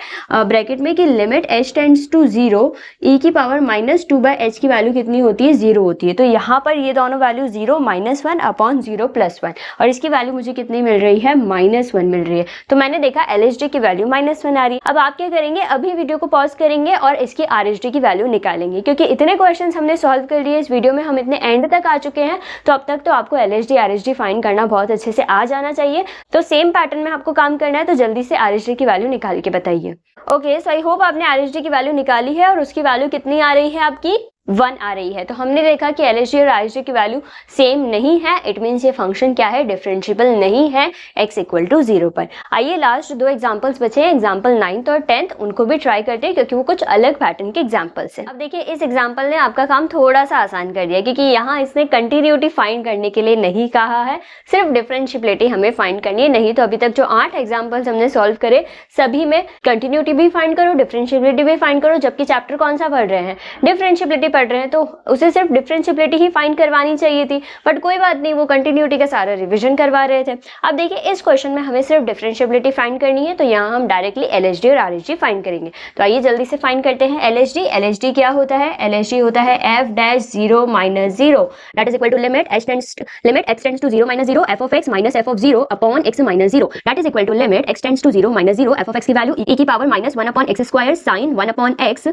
ब्रैकेट में कि limit h tends to 0 e की पावर -2/h की वैल्यू कितनी होती है, 0 होती है। तो यहाँ पर ये दोनों वैल्यू 0 -1 अपॉन 0 +1 और इसकी वैल्यू मुझे कितनी मिल रही है, -1 मिल रही है। तो मैंने देखा LHD की वैल्यू -1 आ रही है। अब आप क्या करेंगे, अभी वीडियो को पॉज करेंगे और इसकी RHD की वैल्यू निकालेंगे, क्योंकि इतने क्वेश्चंस हमने सॉल्व कर लिए इस वीडियो में, हम इतने एंड तक आ चुके हैं। तो अब तक तो आपको LHD RHD फाइंड करना बहुत अच्छे से आ जाना चाहिए। तो सेम पैटर्न में आपको काम करना है, तो जल्दी से RHD की वैल्यू निकाल के बताइए। ओके, सो आई होप आपने RHD की वैल्यू निकाली है और उसकी वैल्यू कितनी आ रही है आपकी, 1 आ रही है। तो हमने देखा कि LHD और RHD की वैल्यू सेम नहीं है, इट मीन्स ये फंक्शन क्या है, डिफरेंशिएबल नहीं है x = 0 पर। आइए लास्ट 2 एग्जांपल्स बचे हैं, एग्जांपल 9th और 10th, उनको भी ट्राई करते हैं क्योंकि वो कुछ अलग पैटर्न के एग्जांपल्स हैं। अब देखिए इस एग्जांपल ने आपका काम थोड़ा सा आसान कर दिया, क्योंकि यहाँ इसने कंटिन्यूटी फाइंड करने के लिए नहीं कहा है, सिर्फ डिफरेंशिएबिलिटी हमें फाइंड करनी है। नहीं तो अभी तक जो 8 एग्जाम्पल्स हमने सॉल्व करे सभी में कंटिन्यूटी भी फाइंड करो, डिफरेंशिएबिलिटी भी फाइंड करो, जबकि चैप्टर कौन सा पढ़ रहे हैं, डिफरेंशिएबिलिटी पढ़ रहे हैं, तो उसे सिर्फ डिफरेंशिएबिलिटी ही फाइंड करवानी चाहिए थी। बट कोई बात नहीं, वो कंटिन्यूटी का सारा रिवीजन करवा रहे थे। अब देखिए इस क्वेश्चन में हमें सिर्फ डिफरेंशिएबिलिटी फाइंड करनी है, तो यहाँ हम डायरेक्टली LHD और RHD फाइंड करेंगे। तो आइए जल्दी से फाइंड करते हैं LHD। LHD क्या होता है, LHD होता है f-0 - 0 that is equal to limit x tends to 0 - 0 f of x minus f of 0 upon x minus 0 that is equal to limit x tends to 0 - 0 f of x की वैल्यू e की power -1 upon x square sin 1 upon x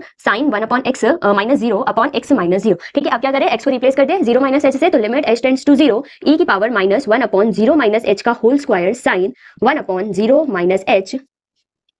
minus 0 upon x minus 0। ठीक है, अब क्या करें, x को रिप्लेस कर दें 0 - h से, तो limit h tends to 0 e की पावर -1 upon 0 - h का whole square sin 1 upon 0 - h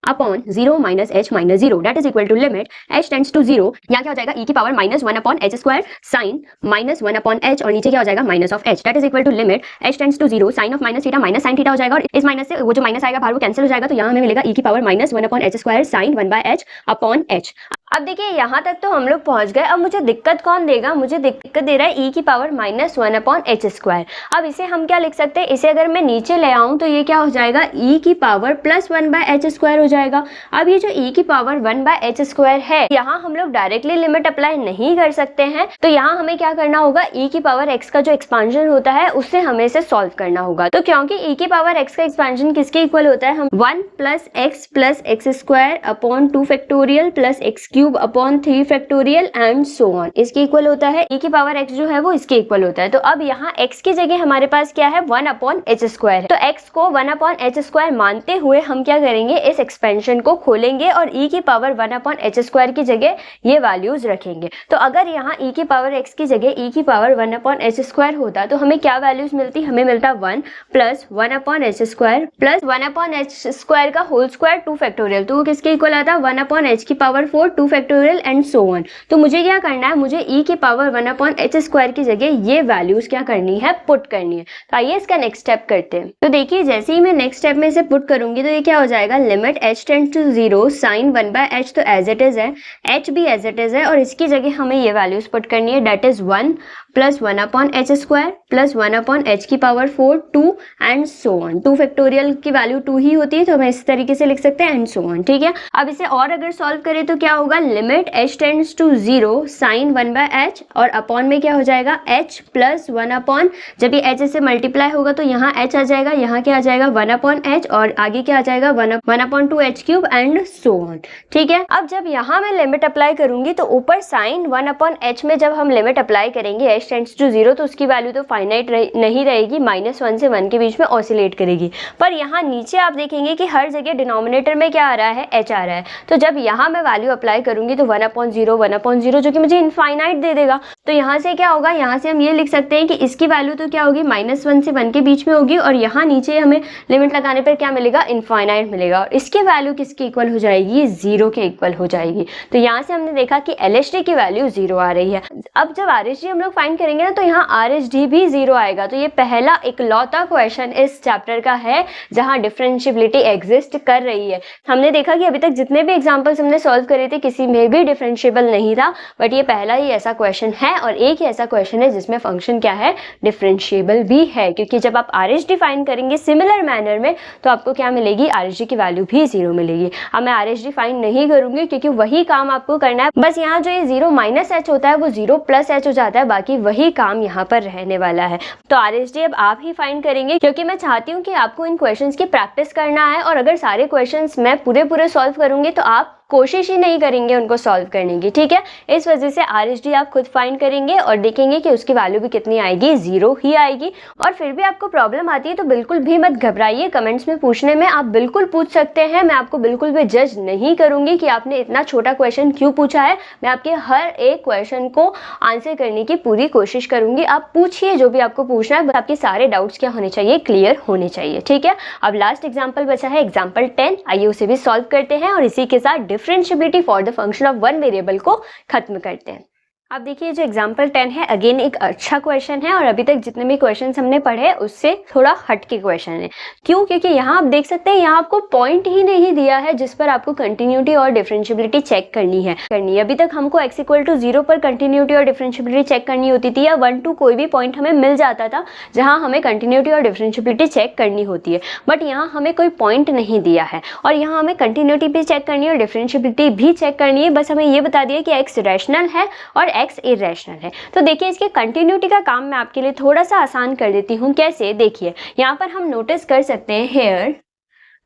अपॉन 0 - h - 0 that is equal to limit h tends to 0। यहाँ क्या हो जाएगा, e की power -1 upon h square sin -1 upon h और नीचे क्या हो जाएगा, minus of h that is equal to limit h tends to 0 sin of minus theta minus sin theta हो जाएगा, और इस माइनस से वो जो माइनस आएगा बाहर वो कैंसिल हो जाएगा। तो यहाँ हमें मिलेगा e की power -1 upon h square sin 1/h upon h। अब देखिए यहाँ तक तो हम लोग पहुंच गए। अब मुझे दिक्कत कौन देगा, मुझे दिक्कत दे रहा है e की पावर -1 upon h स्क्वायर। अब इसे हम क्या लिख सकते हैं, इसे अगर मैं नीचे ले आऊं तो ये क्या हो जाएगा, e की पावर +1/h स्क्वायर हो जाएगा। अब ये जो e की पावर 1/h स्क्वायर है, यहाँ हम लोग डायरेक्टली लिमिट अप्लाई नहीं कर सकते हैं। तो यहाँ हमें क्या करना होगा, e की पावर x का जो एक्सपांशन होता है उससे हमें इसे सॉल्व करना होगा। तो क्योंकि e की पावर x का एक्सपांशन किसके इक्वल होता है, हम 1 + x square upon 2 factorial plus x cube upon 3 factorial and so on, इसके इक्वल होता है। e की पावर x जो है वो इसके इक्वल होता है। तो अब यहाँ x की जगह हमारे पास क्या है, 1 upon h स्क्वायर है। तो x को 1 upon h स्क्वायर मानते हुए हम क्या करेंगे, इस एक्सपेंशन को खोलेंगे और e की पावर 1 upon h स्क्वायर की जगह ये वैल्यूज रखेंगे। तो अगर यहाँ e की पावर x की जगह e की पावर 1 upon h स्क्वायर होता तो हमें क्या वैल्यूज मिलती, हमें मिलता 1 + 1 upon h square plus 1 upon h square का होल स्क्वायर 2 फैक्टोरियल, तो वो किसके इक्वल आता है, 1 upon h की power 4 2 factorial and so on. तो मुझे क्या करना है, मुझे e की पावर 1 upon h स्क्वायर की जगह ये वैल्यूज क्या करनी है, पुट करनी है। तो आइए इसका नेक्स्ट स्टेप करते हैं। तो देखिए जैसे ही मैं नेक्स्ट स्टेप में इसे पुट करूंगी तो ये क्या हो जाएगा, limit h tends to 0 sin 1/h तो एज इट इज है, h भी एज इट इज है, और इसकी जगह हमें ये वैल्यूज पुट करनी है, that is 1 + 1 upon h square plus 1 upon h की power 4 2 and so on. 2 factorial की वैल्यू 2 ही होती है, तो हम इस तरीके से लिख सकते हैं एंड सो ऑन। ठीक है, अब इसे और अगर सॉल्व करें तो क्या होगा, limit h tends to 0 sin 1/h और अपॉन में क्या हो जाएगा, h + 1 upon, जब ये h से मल्टीप्लाई होगा तो यहाँ h आ जाएगा, यहाँ क्या आ जाएगा 1 upon h और आगे क्या आ जाएगा 1 upon 2 h cube and so on. ठीक है, अब जब यहाँ मैं लिमिट अप्लाई करूंगी तो ऊपर sin 1 upon h में जब हम लिमिट अप्लाई करेंगे h टेंड्स टू 0 तो उसकी वैल्यू तो फाइनाइट नहीं रहेगी, -1 से 1 के बीच में ऑसिलेट करेगी। पर यहाँ नीचे आप देखेंगे कि हर जगह डिनोमिनेटर में क्या आ रहा है, h आ रहा है। तो जब यहाँ मैं वैल्यू अप्लाई करूंगी तो 1 upon 0 जो कि मुझे इनफाइनाइट दे देगा। तो यहाँ से क्या होगा, यहाँ से हम ये लिख सकते हैं कि इसकी वैल्यू तो क्या होगी, -1 से 1 के बीच में होगी, और यहाँ नीचे हमें लिमिट लगाने पर क्या मिलेगा, इनफाइनाइट मिलेगा, और इसकी वैल्यू किसके इक्वल हो जाएगी, 0 के इक्वल हो जाएगी। तो यहाँ से हमने देखा कि LHD की वैल्यू 0 आ रही है। अब जब RHD हम लोग फाइंड फाइंड करेंगे ना तो यहाँ RHD भी 0 आएगा। तो ये पहला इकलौता क्वेश्चन इस चैप्टर का है जहाँ डिफरेंशियबिलिटी एग्जिस्ट कर रही है। हमने देखा कि अभी तक जितने भी एग्जाम्पल्स हमने सॉल्व करे थे किसी में भी डिफरेंशिएबल नहीं था, बट ये पहला ही ऐसा क्वेश्चन है और एक ही ऐसा क्वेश्चन है जिसमें फंक्शन क्या है, डिफरेंशिएबल भी है। क्योंकि जब आप RHD फाइंड करेंगे सिमिलर मैनर में तो आपको क्या मिलेगी, RHD की वैल्यू भी 0 मिलेगी। अब मैं RHD फाइंड नहीं करूंगी क्योंकि वही काम आपको करना है, बस यहाँ जो ये 0 माइनस h होता है वो 0 प्लस h हो जाता है, बाकी वही काम यहाँ पर रहने वाला है। तो RHD अब आप ही फाइंड करेंगे क्योंकि मैं चाहती हूँ कि आपको इन क्वेश्चंस की प्रैक्टिस करना है, और अगर सारे क्वेश्चंस मैं पूरे सॉल्व करूंगी तो आप कोशिश ही नहीं करेंगे उनको सॉल्व करने की, ठीक है। इस वजह से RHD आप खुद फाइंड करेंगे और देखेंगे कि उसकी वैल्यू भी कितनी आएगी, 0 ही आएगी। और फिर भी आपको प्रॉब्लम आती है तो बिल्कुल भी मत घबराइए, कमेंट्स में पूछने में आप बिल्कुल पूछ सकते हैं। मैं आपको बिल्कुल भी जज नहीं करूंगी कि आपने इतना छोटा क्वेश्चन क्यों पूछा है। मैं आपके हर एक क्वेश्चन को आंसर करने की पूरी कोशिश करूंगी। आप पूछिए जो भी आपको पूछना है, बस आपके सारे डाउट्स क्या होने चाहिए, क्लियर होने चाहिए, ठीक है। अब लास्ट एग्जाम्पल बचा है एग्जाम्पल 10, आइए उसे भी सॉल्व करते हैं और इसी के साथ differentiability for the function of one variable को खत्म करते हैं। अब देखिए जो एग्जाम्पल 10 है अगेन एक अच्छा क्वेश्चन है और अभी तक जितने भी क्वेश्चंस हमने पढ़े उससे थोड़ा हट के क्वेश्चन है। क्यों? क्योंकि यहाँ आप देख सकते हैं यहाँ आपको पॉइंट ही नहीं दिया है जिस पर आपको कंटिन्यूटी और डिफरेंशिएबिलिटी चेक करनी है। अभी तक हमको x = 0 पर कंटिन्यूटी और डिफरेंशिएबिलिटी चेक करनी होती थी, या 1 2 कोई भी पॉइंट हमें मिल जाता था जहाँ हमें कंटिन्यूटी और डिफरेंशिएबिलिटी चेक करनी होती है। बट यहाँ हमें कोई पॉइंट नहीं दिया है और यहाँ हमें कंटिन्यूटी भी चेक करनी है और डिफरेंशिएबिलिटी भी चेक करनी है। बस हमें ये बता दिया कि x रैशनल है और x इरेशनल है। तो देखिए इसके कंटिन्यूटी का काम मैं आपके लिए थोड़ा सा आसान कर देती हूँ। कैसे? देखिए यहाँ पर हम नोटिस कर सकते हैं, हेयर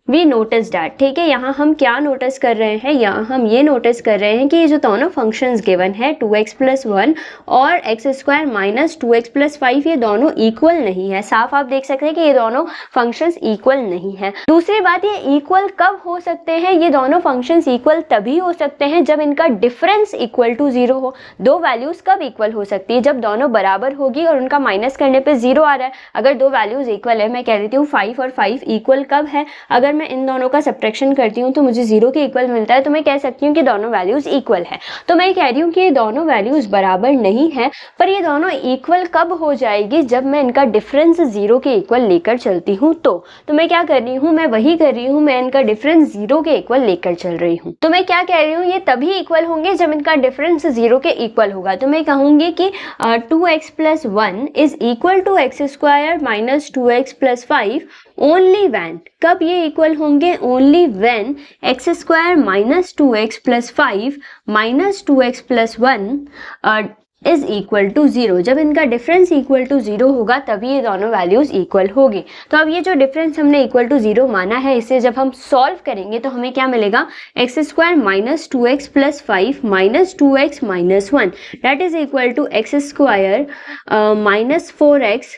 वी नोटिस डैट, ठीक है। यहाँ हम क्या नोटिस कर रहे हैं, यहाँ हम ये नोटिस कर रहे हैं कि ये जो दोनों फंक्शंस गिवन है 2x + 1 और x² - 2x + 5 ये दोनों इक्वल नहीं है। साफ आप देख सकते हैं कि ये दोनों फंक्शंस इक्वल नहीं है। दूसरी बात, ये इक्वल कब हो सकते हैं, ये दोनों फंक्शंस इक्वल तभी हो सकते हैं जब इनका डिफरेंस = 0 हो। दो वैल्यूज कब इक्वल हो सकती है, जब दोनों बराबर होगी और उनका माइनस करने पे 0 आ रहा है। अगर दो वैल्यूज इक्वल है, मैं कह देती हूँ 5 और 5 इक्वल कब है, अगर मैं इन दोनों का सब्ट्रैक्शन करती हूँ तो मुझे 0 के इक्वल मिलता है, तो मैं कह सकती हूँ कि दोनों वैल्यूज इक्वल है। तो मैं कह रही हूँ कि ये दोनों वैल्यूज बराबर नहीं है, पर ये दोनों इक्वल कब हो जाएगी, जब मैं इनका डिफरेंस 0 के इक्वल लेकर चलती हूँ। तो मैं क्या कर रही हूँ, मैं वही कर रही हूँ, मैं इनका डिफरेंस 0 के इक्वल लेकर चल रही हूँ। तो मैं क्या कह रही हूँ, ये तभी इक्वल होंगे जब इनका डिफरेंस 0 के इक्वल होगा। तो मैं कहूँगी कि 2x + 1 = x² - 2x + 5 only when, कब ये इक्वल होंगे, only when x² - 2x + 5 - 2x + 1 is equal to 0। जब इनका डिफरेंस इक्वल टू 0 होगा तभी ये दोनों वैल्यूज इक्वल होगी। तो अब ये जो डिफरेंस हमने इक्वल टू 0 माना है, इसे जब हम सॉल्व करेंगे तो हमें क्या मिलेगा, x² - 2x + 5 - 2x - 1 that is equal to x² - 4x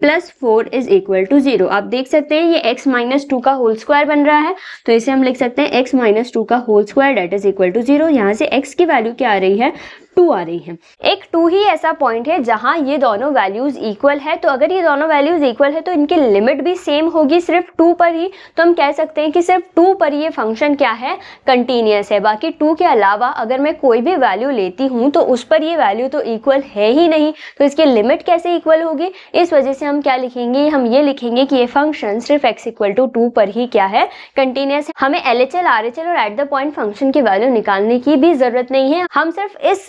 + 4 is equal to 0। आप देख सकते हैं ये x - 2 का होल स्क्वायर बन रहा है, तो इसे हम लिख सकते हैं x - 2 का whole square that is equal to 0। यहाँ से x की वैल्यू क्या आ रही है, 2 आ रही है। एक 2 ही ऐसा पॉइंट है जहां ये दोनों वैल्यूज इक्वल है। तो अगर ये दोनों वैल्यूज इक्वल है तो इनकी लिमिट भी सेम होगी, सिर्फ 2 पर ही। तो हम कह सकते हैं कि सिर्फ 2 पर ये फंक्शन क्या है, कंटिन्यूअस है। बाकी 2 के अलावा अगर मैं कोई भी वैल्यू लेती हूँ तो उस पर ये वैल्यू तो इक्वल है ही नहीं, तो इसकी लिमिट कैसे इक्वल होगी। इस वजह से हम क्या लिखेंगे, हम ये लिखेंगे कि ये फंक्शन सिर्फ x = 2 पर ही क्या है, कंटिन्यूअस है। हमें LHL, RHL और एट द पॉइंट फंक्शन की वैल्यू निकालने की भी जरूरत नहीं है। हम सिर्फ इस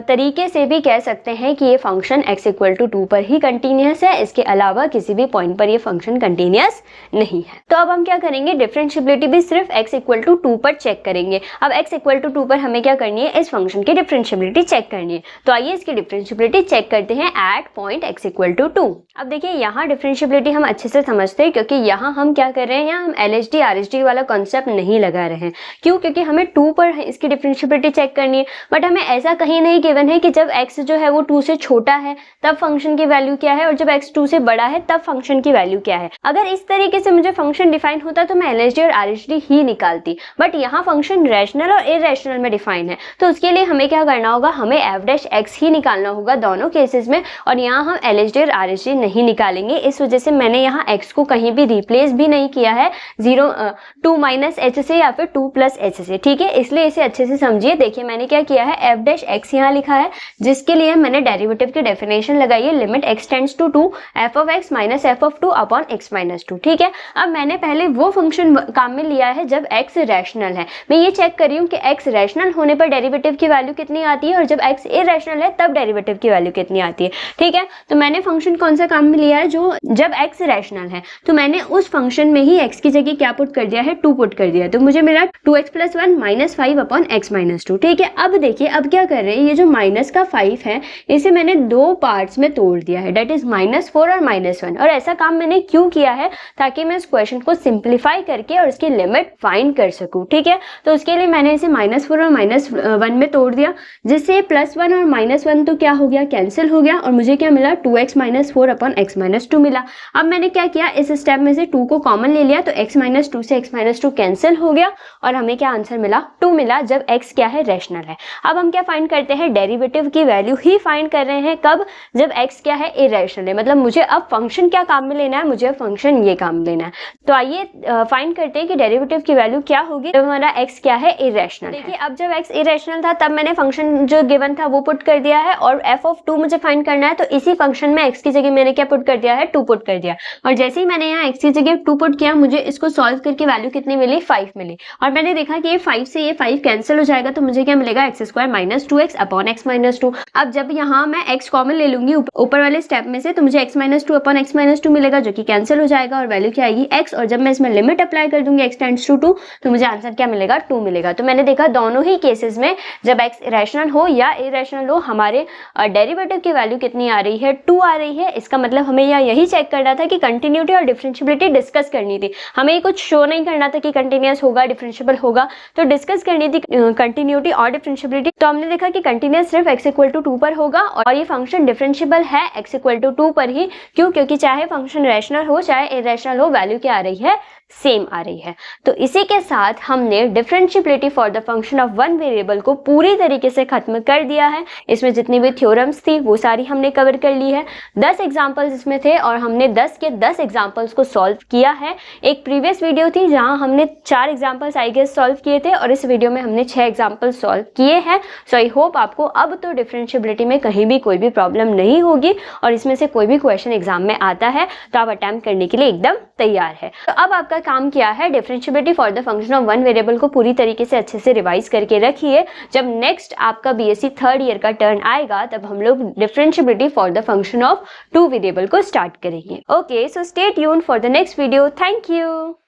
तरीके से भी कह सकते हैं कि ये फंक्शन x = 2 पर ही कंटिन्यूअस है, इसके अलावा किसी भी पॉइंट पर ये फंक्शन कंटिन्यूअस नहीं है। तो अब हम क्या करेंगे, डिफरेंशिएबिलिटी भी सिर्फ x = 2 पर चेक करेंगे। अब x = 2 पर हमें क्या करनी है, इस फंक्शन की डिफरेंशिएबिलिटी चेक करनी है। तो आइए इसकी डिफरेंशिएबिलिटी चेक करते हैं एट पॉइंट x = 2। अब देखिए यहाँ डिफरेंशिएबिलिटी हम अच्छे से समझते हैं, क्योंकि यहाँ हम क्या कर रहे हैं, यहाँ हम LHD RHD वाला कॉन्सेप्ट नहीं लगा रहे हैं। क्यों? क्योंकि हमें 2 पर इसकी डिफरेंशिएबिलिटी चेक करनी है, बट हमें ऐसा कहीं नहीं गिवन है कि जब x जो है वो 2 से छोटा है तब फंक्शन की वैल्यू क्या है और जब x 2 से बड़ा है तब फंक्शन की वैल्यू क्या है। अगर इस तरीके से मुझे फंक्शन डिफाइन होता तो मैं LHD और RHD ही निकालती, बट यहाँ फंक्शन रैशनल और इरेशनल में डिफाइन है। तो उसके लिए हमें क्या करना होगा, हमें f' ही निकालना होगा दोनों केसेस में, और यहाँ हम LHD और RHD नहीं निकालेंगे। इस वजह से मैंने यहाँ x को कहीं भी रिप्लेस भी नहीं किया है 2 - h से या फिर 2 + h से, ठीक है। इसलिए इसे अच्छे से समझिए। देखिए मैंने क्या किया है, f' x यहाँ लिखा है, जिसके लिए मैंने डेरिवेटिव की डेफिनेशन लगाई है limit x tends to 2 f of x minus f of 2 upon x minus 2। ठीक है, अब मैंने पहले वो फंक्शन काम में लिया है जब x रैशनल है। मैं ये चेक कर रही हूँ कि x रैशनल होने पर डेरिवेटिव की वैल्यू कितनी आती है और जब x इरेशनल है तब डेरिवेटिव की वैल्यू कितनी आती है। ठीक है, तो मैंने फंक्शन कौन सा काम में लिया है, जो जब x रैशनल है, तो मैंने उस फंक्शन में ही x की जगह क्या पुट कर दिया है, 2 पुट कर दिया, तो मुझे मिला 2x plus 1 minus 5 upon x minus 2। ठीक है, अब देखिए अब क्या कर रहे हैं, ये जो माइनस का 5 है इसे मैंने दो पार्ट्स में तोड़ दिया है, डेट इज -4 और -1। और ऐसा काम मैंने क्यों किया है, ताकि मैं इस क्वेश्चन को सिंप्लीफाई करके और इसकी लिमिट फाइंड कर सकूं। ठीक है, तो उसके लिए मैंने इसे -4 और -1 में तोड़ दिया, जिससे +1 और -1 तो क्या हो गया, कैंसिल हो गया, और मुझे क्या मिला 2x minus 4 upon x minus 2 मिला। अब मैंने क्या किया, इस स्टेप में से 2 को कॉमन ले लिया, तो x माइनस 2 से x माइनस 2 कैंसिल हो गया और हमें क्या आंसर मिला, 2 मिला, जब x क्या है, रैशनल है। अब हम क्या फाइंड करते हैं, डेरिवेटिव की वैल्यू ही फाइंड कर रहे हैं, कब, जब x क्या है, इरेशनल है। मतलब मुझे अब फंक्शन क्या काम में लेना है, मुझे फंक्शन ये काम लेना है। तो आइए फाइंड करते हैं कि डेरिवेटिव की वैल्यू क्या होगी जब हमारा x क्या है, इरेशनल। देखिए अब जब x इरेशनल था तब मैंने फंक्शन जो गिवन था वो पुट कर दिया है, और f ऑफ 2 मुझे फाइंड करना है, तो इसी फंक्शन में x की जगह मैंने क्या पुट कर दिया है, 2 पुट कर दिया। और जैसे ही मैंने यहाँ x की जगह 2 पुट किया, मुझे इसको सॉल्व करके वैल्यू कितनी मिली, 5 मिली। और मैंने देखा कि ये 5 से ये 5 कैंसिल हो जाएगा, तो मुझे क्या मिलेगा, x² minus 2x upon x minus 2। अब जब यहाँ मैं x कॉमन ले लूंगी ऊपर वाले स्टेप में से, तो मुझे x minus 2 upon x minus 2 मिलेगा, जो कि कैंसिल हो जाएगा और वैल्यू क्या आएगी, x। और जब मैं इसमें लिमिट अप्लाई कर दूंगी x टेंड्स टू 2, तो मुझे आंसर क्या मिलेगा, 2 मिलेगा। तो मैंने देखा दोनों ही केसेस में जब x रैशनल हो या इरेशनल हो, हमारे डेरिवेटिव की वैल्यू कितनी आ रही है, 2 आ रही है। इसका मतलब हमें यही चेक करना था कि कंटिन्यूटी और डिफरेंशियबिलिटी डिस्कस करनी थी। हमें कुछ शो नहीं करना था कि कंटिन्यूअस होगा, डिफरेंशिएबल होगा, तो डिस्कस करनी थी कंटिन्यूटी और डिफरेंशियबिलिटी। तो हमने देखा कि कंटिन्यूअस सिर्फ x इक्वल टू 2 पर होगा, और ये फंक्शन डिफरेंशिएबल है x इक्वल टू 2 पर ही। क्यों, क्योंकि चाहे फंक्शन रैशनल हो चाहे इरेशनल हो, वैल्यू क्या आ रही है, सेम आ रही है। तो इसी के साथ हमने differentiability for the function of one variable को पूरी तरीके से खत्म कर दिया है। इसमें जितनी भी थ्योरम्स थी वो सारी हमने कवर कर ली है। 10 एग्जांपल्स इसमें थे और हमने 10 के 10 एग्जांपल्स को सॉल्व किया है। एक प्रीवियस वीडियो थी जहां हमने 4 एग्जांपल्स आई गेस सॉल्व किए थे, और इस वीडियो में हमने 6 एग्जांपल्स सॉल्व किए हैं। सो आई होप आपको अब तो डिफरेंशियबिलिटी में कहीं भी कोई भी प्रॉब्लम नहीं होगी, और इसमें से कोई भी क्वेश्चन एग्जाम में आता है तो आप अटेम्प्ट करने के लिए एकदम तैयार है। तो अब आपका काम क्या है, differentiability for the function of one variable को पूरी तरीके से अच्छे से रिवाइज करके रखिए। जब नेक्स्ट आपका बीएससी 3rd ईयर का टर्न आएगा, तब हम लोग differentiability for the function of 2 variable को स्टार्ट करेंगे। Okay, so stay tuned for the next video. Thank you.